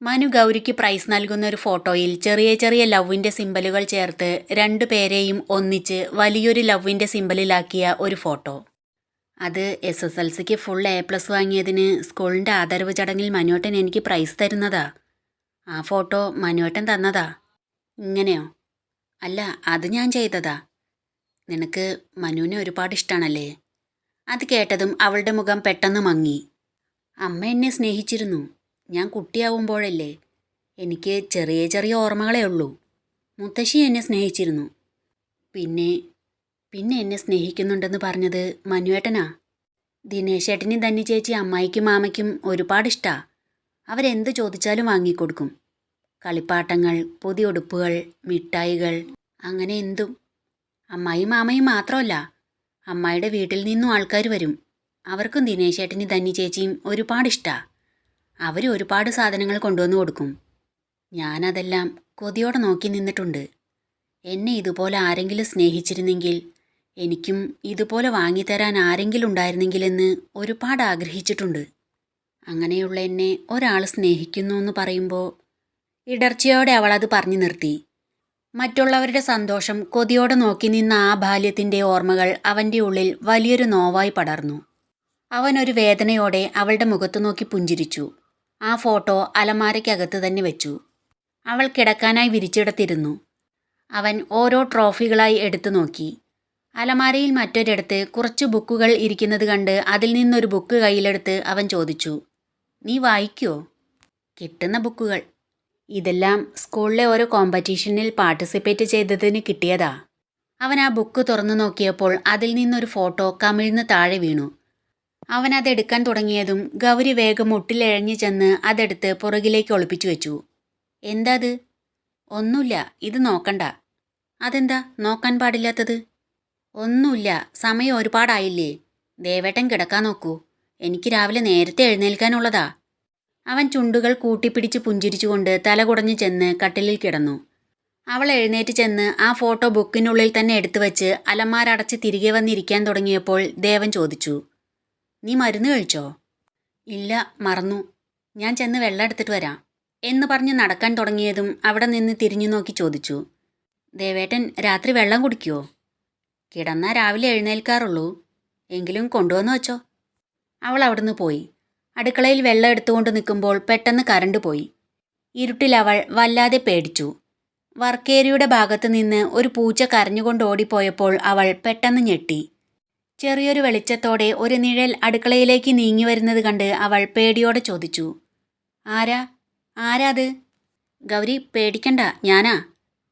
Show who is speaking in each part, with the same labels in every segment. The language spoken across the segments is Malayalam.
Speaker 1: മനു ഗൗരിക്ക് പ്രൈസ് നൽകുന്ന ഒരു ഫോട്ടോയിൽ ചെറിയ ചെറിയ ലവിൻ്റെ സിമ്പലുകൾ ചേർത്ത് രണ്ടുപേരെയും ഒന്നിച്ച് വലിയൊരു ലവിൻ്റെ സിമ്പലിലാക്കിയ ഒരു ഫോട്ടോ. അത് SSLCക്ക് ഫുൾ A+ വാങ്ങിയതിന് സ്കൂളിൻ്റെ ആദരവ് ചടങ്ങിൽ മനുവേട്ടൻ എനിക്ക് പ്രൈസ് തരുന്നതാ. ആ ഫോട്ടോ മനുവേട്ടൻ തന്നതാ. ഇങ്ങനെയോ? അല്ല, അത് ഞാൻ ചെയ്തതാ. നിനക്ക് മനുവിനെ ഒരുപാട് ഇഷ്ടമാണല്ലേ? അത് കേട്ടതും അവളുടെ മുഖം പെട്ടെന്ന് മങ്ങി. അമ്മ എന്നെ സ്നേഹിച്ചിരുന്നു. ഞാൻ കുട്ടിയാവുമ്പോഴല്ലേ. എനിക്ക് ചെറിയ ചെറിയ ഓർമ്മകളേ ഉള്ളൂ. മുത്തശ്ശി എന്നെ സ്നേഹിച്ചിരുന്നു. പിന്നെ പിന്നെ എന്നെ സ്നേഹിക്കുന്നുണ്ടെന്ന് പറഞ്ഞത് മനുവേട്ടനാ. ദിനേശേട്ടനും ധന്യ ചേച്ചി അമ്മായിക്കും മാമയ്ക്കും ഒരുപാടിഷ്ടാ. അവരെന്ത് ചോദിച്ചാലും വാങ്ങിക്കൊടുക്കും. കളിപ്പാട്ടങ്ങൾ, പുതിയ ഉടുപ്പുകൾ, മിഠായികൾ, അങ്ങനെ എന്തും. അമ്മായിയും മാമയും മാത്രമല്ല, അമ്മായിയുടെ വീട്ടിൽ നിന്നും ആൾക്കാർ വരും. അവർക്കും ദിനേശേട്ടനും ധന്യ ചേച്ചിയും ഒരുപാടിഷ്ടാ. അവർ ഒരുപാട് സാധനങ്ങൾ കൊണ്ടുവന്ന് കൊടുക്കും. ഞാനതെല്ലാം കൊതിയോടെ നോക്കി നിന്നിട്ടുണ്ട്. എന്നെ ഇതുപോലെ ആരെങ്കിലും സ്നേഹിച്ചിരുന്നെങ്കിൽ, എനിക്കും ഇതുപോലെ വാങ്ങിത്തരാൻ ആരെങ്കിലും ഉണ്ടായിരുന്നെങ്കിലെന്ന് ഒരുപാട് ആഗ്രഹിച്ചിട്ടുണ്ട്. അങ്ങനെയുള്ള എന്നെ ഒരാൾ സ്നേഹിക്കുന്നു എന്ന് പറയുമ്പോൾ ഇടർച്ചയോടെ അവളത് പറഞ്ഞു നിർത്തി. മറ്റുള്ളവരുടെ സന്തോഷം കൊതിയോടെ നോക്കി നിന്ന ആ ബാല്യത്തിൻ്റെ ഓർമ്മകൾ അവൻ്റെ ഉള്ളിൽ വലിയൊരു നോവായി പടർന്നു. അവനൊരു വേദനയോടെ അവളുടെ മുഖത്ത് നോക്കി പുഞ്ചിരിച്ചു. ആ ഫോട്ടോ അലമാരയ്ക്കകത്ത് തന്നെ വെച്ചു. അവൾ കിടക്കാനായി വിരിച്ചിടത്തിരുന്നു. അവൻ ഓരോ ട്രോഫികളായി എടുത്തു നോക്കി. അലമാരയിൽ മറ്റൊരിടത്ത് കുറച്ച് ബുക്കുകൾ ഇരിക്കുന്നത് കണ്ട് അതിൽ നിന്നൊരു ബുക്ക് കയ്യിലെടുത്ത് അവൻ ചോദിച്ചു, നീ വായിക്കുമോ? കിട്ടുന്ന ബുക്കുകൾ. ഇതെല്ലാം സ്കൂളിലെ ഓരോ കോമ്പറ്റീഷനിൽ പാർട്ടിസിപ്പേറ്റ് ചെയ്തതിന് കിട്ടിയതാ. അവൻ ആ ബുക്ക് തുറന്നു നോക്കിയപ്പോൾ അതിൽ നിന്നൊരു ഫോട്ടോ കമിഴ്ന്ന് താഴെ വീണു. അവൻ അതെടുക്കാൻ തുടങ്ങിയതും ഗൗരി വേഗം മുട്ടിലിഴഞ്ഞു ചെന്ന് അതെടുത്ത് പുറകിലേക്ക് ഒളിപ്പിച്ചു വെച്ചു. എന്താ അത്? ഒന്നുമില്ല, ഇത് നോക്കണ്ട. അതെന്താ നോക്കാൻ പാടില്ലാത്തത്? ഒന്നുമില്ല, സമയം ഒരുപാടായില്ലേ. ദേവേട്ടൻ കിടക്കാൻ നോക്കൂ. എനിക്ക് രാവിലെ നേരത്തെ എഴുന്നേൽക്കാനുള്ളതാ. അവൻ ചുണ്ടുകൾ കൂട്ടിപ്പിടിച്ച് പുഞ്ചിരിച്ചുകൊണ്ട് തല കുടഞ്ഞു ചെന്ന് കട്ടിലിൽ കിടന്നു. അവൾ എഴുന്നേറ്റ് ചെന്ന് ആ ഫോട്ടോ ബുക്കിനുള്ളിൽ തന്നെ എടുത്തു വച്ച് അലമാരടച്ച് തിരികെ വന്നിരിക്കാൻ തുടങ്ങിയപ്പോൾ ദേവൻ ചോദിച്ചു, നീ മരുന്ന് കഴിച്ചോ? ഇല്ല, മറന്നു. ഞാൻ ചെന്ന് വെള്ളം എടുത്തിട്ട് വരാം എന്ന് പറഞ്ഞ് നടക്കാൻ തുടങ്ങിയതും അവിടെ നിന്ന് തിരിഞ്ഞു നോക്കി ചോദിച്ചു, ദേവേട്ടൻ രാത്രി വെള്ളം കുടിക്കുമോ? കിടന്നാൽ രാവിലെ എഴുന്നേൽക്കാറുള്ളൂ. എങ്കിലും കൊണ്ടുവന്ന് വച്ചോ. അവൾ അവിടുന്ന് പോയി. അടുക്കളയിൽ വെള്ളം എടുത്തുകൊണ്ട് നിൽക്കുമ്പോൾ പെട്ടെന്ന് കറണ്ട് പോയി. ഇരുട്ടിൽ അവൾ വല്ലാതെ പേടിച്ചു. വർക്കേരിയുടെ ഭാഗത്ത് നിന്ന് ഒരു പൂച്ച കരഞ്ഞുകൊണ്ട് ഓടിപ്പോയപ്പോൾ അവൾ പെട്ടെന്ന് ഞെട്ടി. ചെറിയൊരു വെളിച്ചത്തോടെ ഒരു നിഴൽ അടുക്കളയിലേക്ക് നീങ്ങി വരുന്നത് കണ്ട് അവൾ പേടിയോടെ ചോദിച്ചു, ആരാ അത്? ഗൗരി, പേടിക്കണ്ട, ഞാനാ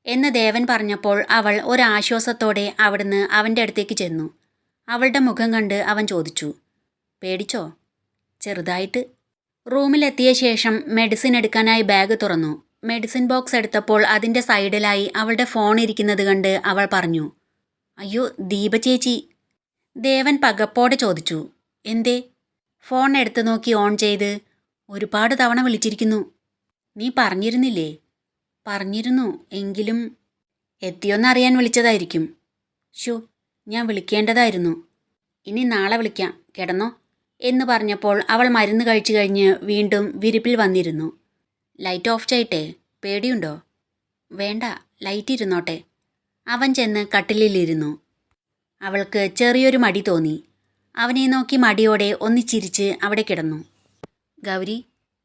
Speaker 1: എന്ന് ദേവൻ പറഞ്ഞപ്പോൾ അവൾ ഒരാശ്വാസത്തോടെ അവിടുന്ന് അവൻ്റെ അടുത്തേക്ക് ചെന്നു. അവളുടെ മുഖം കണ്ട് അവൻ ചോദിച്ചു, പേടിച്ചോ? ചെറുതായിട്ട്. റൂമിലെത്തിയ ശേഷം മെഡിസിൻ എടുക്കാനായി ബാഗ് തുറന്നു. മെഡിസിൻ ബോക്സ് എടുത്തപ്പോൾ അതിൻ്റെ സൈഡിലായി അവളുടെ ഫോൺ ഇരിക്കുന്നത് കണ്ട് അവൾ പറഞ്ഞു, അയ്യോ ദീപ ചേച്ചി. ദേവൻ പകപ്പോടെ ചോദിച്ചു, എന്തേ? ഫോൺ എടുത്തു നോക്കി ഓൺ ചെയ്ത്, ഒരുപാട് തവണ വിളിച്ചിരിക്കുന്നു. നീ പറഞ്ഞിരുന്നില്ലേ? പറഞ്ഞിരുന്നു, എങ്കിലും എത്തിയോന്നറിയാൻ വിളിച്ചതായിരിക്കും. ഷോ, ഞാൻ വിളിക്കേണ്ടതായിരുന്നു. ഇനി നാളെ വിളിക്കാം, കിടന്നോ എന്ന് പറഞ്ഞപ്പോൾ അവൾ മരുന്ന് കഴിച്ചു കഴിഞ്ഞ് വീണ്ടും വിരിപ്പിൽ വന്നിരുന്നു. ലൈറ്റ് ഓഫ് ചെയ്യട്ടെ? പേടിയുണ്ടോ? വേണ്ട, ലൈറ്റ് ഇരുന്നോട്ടെ. അവൻ ചെന്ന് കട്ടിലിലിരുന്നു. അവൾക്ക് ചെറിയൊരു മടി തോന്നി. അവനെ നോക്കി മടിയോടെ ഒന്നിച്ചിരിച്ച് അവിടെ കിടന്നു. ഗൗരി,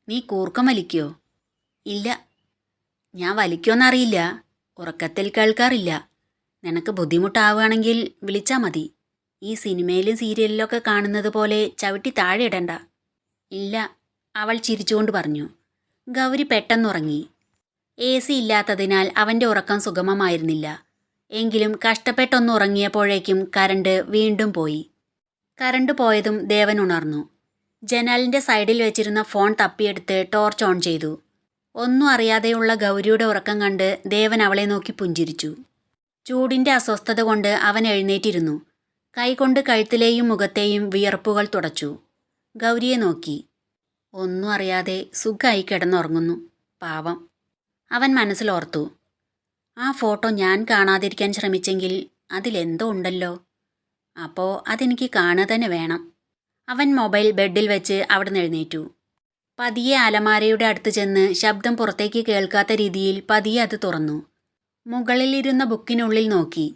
Speaker 1: നീ കൂർക്കം വലിക്കോ? ഇല്ല. ഞാൻ വലിക്കുമെന്നറിയില്ല, ഉറക്കത്തിൽ കേൾക്കാറില്ല. നിനക്ക് ബുദ്ധിമുട്ടാവുകയാണെങ്കിൽ വിളിച്ചാൽ മതി. ഈ സിനിമയിലും സീരിയലിലൊക്കെ കാണുന്നത് പോലെ ചവിട്ടി താഴെ ഇടണ്ട. ഇല്ല, അവൾ ചിരിച്ചുകൊണ്ട് പറഞ്ഞു. ഗൗരി പെട്ടെന്നുറങ്ങി. AC ഇല്ലാത്തതിനാൽ അവൻ്റെ ഉറക്കം സുഗമമായിരുന്നില്ല. എങ്കിലും കഷ്ടപ്പെട്ടൊന്ന് ഉറങ്ങിയപ്പോഴേക്കും കരണ്ട് വീണ്ടും പോയി. കരണ്ട് പോയതും ദേവൻ ഉണർന്നു. ജനാലിൻ്റെ സൈഡിൽ വെച്ചിരുന്ന ഫോൺ തപ്പിയെടുത്ത് ടോർച്ച് ഓൺ ചെയ്തു. ഒന്നും അറിയാതെയുള്ള ഗൗരിയുടെ ഉറക്കം കണ്ട് ദേവൻ അവളെ നോക്കി പുഞ്ചിരിച്ചു. ചൂടിൻ്റെ അസ്വസ്ഥത കൊണ്ട് അവൻ എഴുന്നേറ്റിരുന്നു. കൈകൊണ്ട് കഴുത്തിലെയും മുഖത്തെയും വിയർപ്പുകൾ തുടച്ചു. ഗൗരിയെ നോക്കി. ഒന്നും അറിയാതെ സുഖമായി കിടന്നുറങ്ങുന്നു, പാവം. അവൻ മനസ്സിലോർത്തു. ആ ഫോട്ടോ ഞാൻ കാണാതിരിക്കാൻ ശ്രമിച്ചെങ്കിൽ അതിലെന്തോ ഉണ്ടല്ലോ. അപ്പോൾ അതെനിക്ക് കാണുക തന്നെ വേണം. അവൻ മൊബൈൽ ബെഡിൽ വെച്ച് അവിടെ നിന്ന് എഴുന്നേറ്റു. പതിയെ അലമാരയുടെ അടുത്ത് ചെന്ന് ശബ്ദം പുറത്തേക്ക് കേൾക്കാത്ത രീതിയിൽ പതിയെ അത് തുറന്നു. മുകളിലിരുന്ന ബുക്കിനുള്ളിൽ നോക്കി.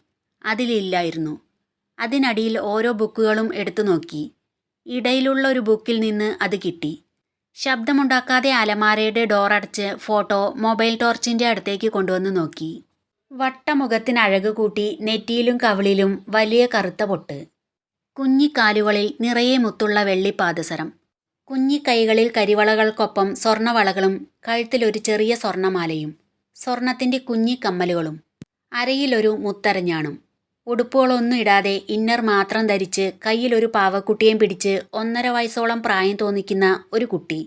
Speaker 1: അതിലില്ലായിരുന്നു. അതിനടിയിൽ ഓരോ ബുക്കുകളും എടുത്തു നോക്കി. ഇടയിലുള്ള ഒരു ബുക്കിൽ നിന്ന് അത് കിട്ടി. ശബ്ദമുണ്ടാക്കാതെ അലമാരയുടെ ഡോറടച്ച് ഫോട്ടോ മൊബൈൽ ടോർച്ചിൻ്റെ അടുത്തേക്ക് കൊണ്ടുവന്ന് നോക്കി. വട്ടമുഖത്തിന് അഴക് കൂട്ടി നെറ്റിയിലും കവിളിലും വലിയ കറുത്ത പൊട്ട്. കുഞ്ഞിക്കാലുകളിൽ നിറയെ മുത്തുള്ള വെള്ളിപ്പാദസരം. കുഞ്ഞിക്കൈകളിൽ കരിവളകൾക്കൊപ്പം സ്വർണവളകളും കഴുത്തിലൊരു ചെറിയ സ്വർണമാലയും സ്വർണത്തിൻ്റെ കുഞ്ഞിക്കമ്മലുകളും. അരയിലൊരു മുത്തരഞ്ഞാണും. ഉടുപ്പുകളൊന്നും ഇടാതെ ഇന്നർ മാത്രം ധരിച്ച് കയ്യിലൊരു പാവക്കുട്ടിയേയും പിടിച്ച് 1.5 വയസ്സോളം പ്രായം തോന്നിക്കുന്ന ഒരു കുട്ടി.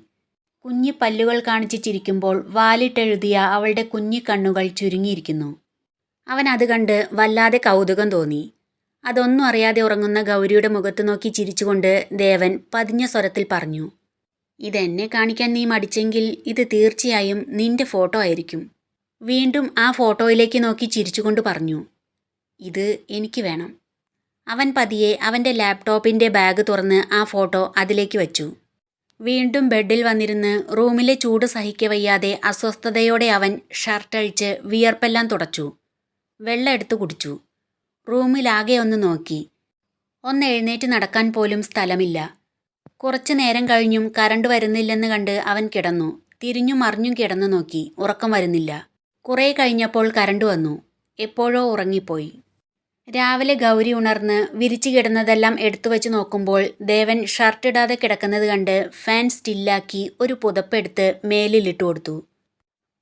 Speaker 1: കുഞ്ഞി പല്ലുകൾ കാണിച്ച് ചിരിക്കുമ്പോൾ വാലിട്ടെഴുതിയ അവളുടെ കുഞ്ഞിക്കണ്ണുകൾ ചുരുങ്ങിയിരിക്കുന്നു. അവൻ അത് കണ്ട് വല്ലാതെ കൗതുകം തോന്നി. അതൊന്നും അറിയാതെ ഉറങ്ങുന്ന ഗൗരിയുടെ മുഖത്ത് നോക്കി ചിരിച്ചുകൊണ്ട് ദേവൻ പതിഞ്ഞ സ്വരത്തിൽ പറഞ്ഞു, ഇതെന്നെ കാണിക്കാൻ നീ മടിച്ചെങ്കിൽ ഇത് തീർച്ചയായും നിന്റെ ഫോട്ടോ ആയിരിക്കും. വീണ്ടും ആ ഫോട്ടോയിലേക്ക് നോക്കി ചിരിച്ചുകൊണ്ട് പറഞ്ഞു, ഇത് എനിക്ക് വേണം. അവൻ പതിയെ അവൻ്റെ ലാപ്ടോപ്പിൻ്റെ ബാഗ് തുറന്ന് ആ ഫോട്ടോ അതിലേക്ക് വച്ചു. വീണ്ടും ബെഡിൽ വന്നിരുന്ന് റൂമിലെ ചൂട് സഹിക്കവയ്യാതെ അസ്വസ്ഥതയോടെ അവൻ ഷർട്ടഴിച്ച് വിയർപ്പെല്ലാം തുടച്ചു. വെള്ളം എടുത്തു കുടിച്ചു. റൂമിലാകെ ഒന്ന് നോക്കി. ഒന്ന് എഴുന്നേറ്റ് നടക്കാൻ പോലും സ്ഥലമില്ല. കുറച്ചു നേരം കഴിഞ്ഞും കറണ്ട് വരുന്നില്ലെന്ന് കണ്ട് അവൻ കിടന്നു. തിരിഞ്ഞും മറിഞ്ഞും കിടന്നു നോക്കി. ഉറക്കം വരുന്നില്ല. കുറേ കഴിഞ്ഞപ്പോൾ കറണ്ട് വന്നു. എപ്പോഴോ ഉറങ്ങിപ്പോയി. രാവിലെ ഗൗരി ഉണർന്ന് വിരിച്ചു കിടന്നതെല്ലാം എടുത്തു വെച്ച് നോക്കുമ്പോൾ ദേവൻ ഷർട്ടിടാതെ കിടക്കുന്നത് കണ്ട് ഫാൻ സ്റ്റില്ലാക്കി ഒരു പുതപ്പെടുത്ത് മേലിലിട്ട് കൊടുത്തു.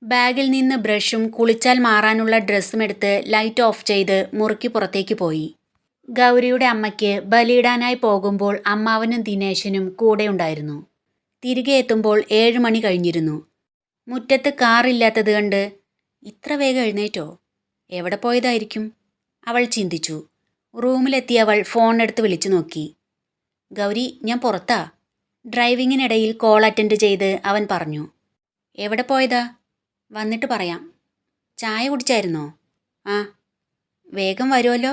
Speaker 1: ബാഗിൽ നിന്ന് ബ്രഷും കുളിച്ചാൽ മാറാനുള്ള ഡ്രസ്സും എടുത്ത് ലൈറ്റ് ഓഫ് ചെയ്ത് മുറിക്ക് പുറത്തേക്ക് പോയി. ഗൗരിയുടെ അമ്മയ്ക്ക് ബലിയിടാനായി പോകുമ്പോൾ അമ്മാവനും ദിനേശനും കൂടെ ഉണ്ടായിരുന്നു. തിരികെ എത്തുമ്പോൾ 7 മണി കഴിഞ്ഞിരുന്നു. മുറ്റത്ത് കാറില്ലാത്തത് കണ്ട് ഇത്ര വേഗം എഴുന്നേറ്റോ? എവിടെ പോയതായിരിക്കും? അവൾ ചിന്തിച്ചു. റൂമിലെത്തിയവൾ ഫോൺ എടുത്ത് വിളിച്ചു നോക്കി. ഗൗരി, ഞാൻ പുറത്താ. ഡ്രൈവിങ്ങിനിടയിൽ കോൾ അറ്റൻഡ് ചെയ്ത് അവൻ പറഞ്ഞു. എവിടെ പോയതാ? വന്നിട്ട് പറയാം. ചായ കുടിച്ചായിരുന്നോ? ആ. വേഗം വരുമല്ലോ?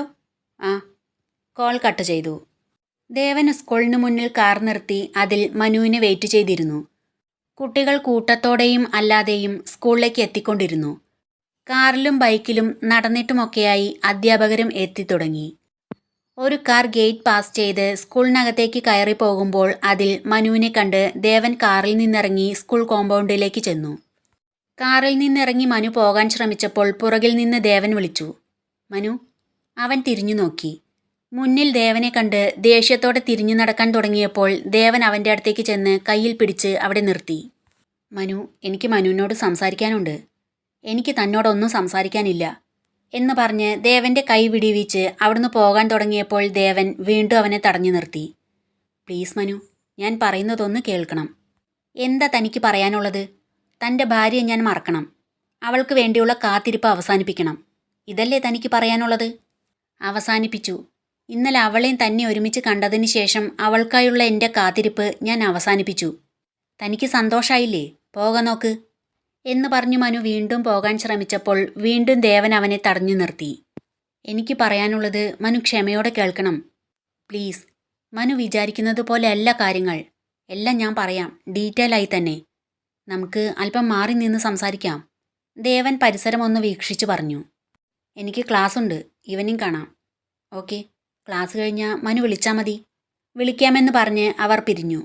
Speaker 1: ആ. കോൾ കട്ട് ചെയ്തു. ദേവൻ സ്കൂളിന് മുന്നിൽ കാർ നിർത്തി അതിൽ മനുവിനെ വെയിറ്റ് ചെയ്തിരുന്നു. കുട്ടികൾ കൂട്ടത്തോടെയും അല്ലാതെയും സ്കൂളിലേക്ക് എത്തിക്കൊണ്ടിരുന്നു. കാറിലും ബൈക്കിലും നടന്നിട്ടുമൊക്കെയായി അധ്യാപകരും എത്തിത്തുടങ്ങി. ഒരു കാർ ഗേറ്റ് പാസ് ചെയ്ത് സ്കൂളിനകത്തേക്ക് കയറി പോകുമ്പോൾ അതിൽ മനുവിനെ കണ്ട് ദേവൻ കാറിൽ നിന്നിറങ്ങി സ്കൂൾ കോമ്പൗണ്ടിലേക്ക് ചെന്നു. കാറിൽ നിന്നിറങ്ങി മനു പോകാൻ ശ്രമിച്ചപ്പോൾ പുറകിൽ നിന്ന് ദേവൻ വിളിച്ചു, മനു. അവൻ തിരിഞ്ഞു നോക്കി. മുന്നിൽ ദേവനെ കണ്ട് ദേഷ്യത്തോടെ തിരിഞ്ഞു നടക്കാൻ തുടങ്ങിയപ്പോൾ ദേവൻ അവൻ്റെ അടുത്തേക്ക് ചെന്ന് കയ്യിൽ പിടിച്ച് അവിടെ നിർത്തി. മനു, എനിക്ക് മനുവിനോട് സംസാരിക്കാനുണ്ട്. എനിക്ക് തന്നോടൊന്നും സംസാരിക്കാനില്ല എന്ന് പറഞ്ഞ് ദേവൻ്റെ കൈ വിടിവിച്ച് അവിടുന്ന് പോകാൻ തുടങ്ങിയപ്പോൾ ദേവൻ വീണ്ടും അവനെ തടഞ്ഞു നിർത്തി. പ്ലീസ് മനു, ഞാൻ പറയുന്നതൊന്ന് കേൾക്കണം. എന്താ തനിക്ക് പറയാനുള്ളത്? തൻ്റെ ഭാര്യയെ ഞാൻ മറക്കണം. അവൾക്ക് വേണ്ടിയുള്ള കാത്തിരിപ്പ് അവസാനിപ്പിക്കണം. ഇതല്ലേ തനിക്ക് പറയാനുള്ളത്? അവസാനിപ്പിച്ചു. ഇന്നലെ അവളെയും തന്നെ ഒരുമിച്ച് കണ്ടതിന് ശേഷം അവൾക്കായുള്ള എൻ്റെ കാത്തിരിപ്പ് ഞാൻ അവസാനിപ്പിച്ചു. തനിക്ക് സന്തോഷായില്ലേ? പോകാൻ നോക്ക് എന്ന് പറഞ്ഞു മനു വീണ്ടും പോകാൻ ശ്രമിച്ചപ്പോൾ വീണ്ടും ദേവൻ അവനെ തടഞ്ഞു നിർത്തി. എനിക്ക് പറയാനുള്ളത് മനു ക്ഷമയോടെ കേൾക്കണം. പ്ലീസ്. മനു വിചാരിക്കുന്നത് പോലെ അല്ല കാര്യങ്ങൾ. എല്ലാം ഞാൻ പറയാം, ഡീറ്റെയിൽ ആയി തന്നെ. നമുക്ക് അല്പം മാറി നിന്ന് സംസാരിക്കാം. ദേവൻ പരിസരം ഒന്ന് വീക്ഷിച്ചു പറഞ്ഞു. എനിക്ക് ക്ലാസ് ഉണ്ട്, ഈവനിങ് കാണാം. ഓക്കെ, ക്ലാസ് കഴിഞ്ഞാൽ മനു വിളിച്ചാൽ മതി. വിളിക്കാമെന്ന് പറഞ്ഞ് അവർ പിരിഞ്ഞു.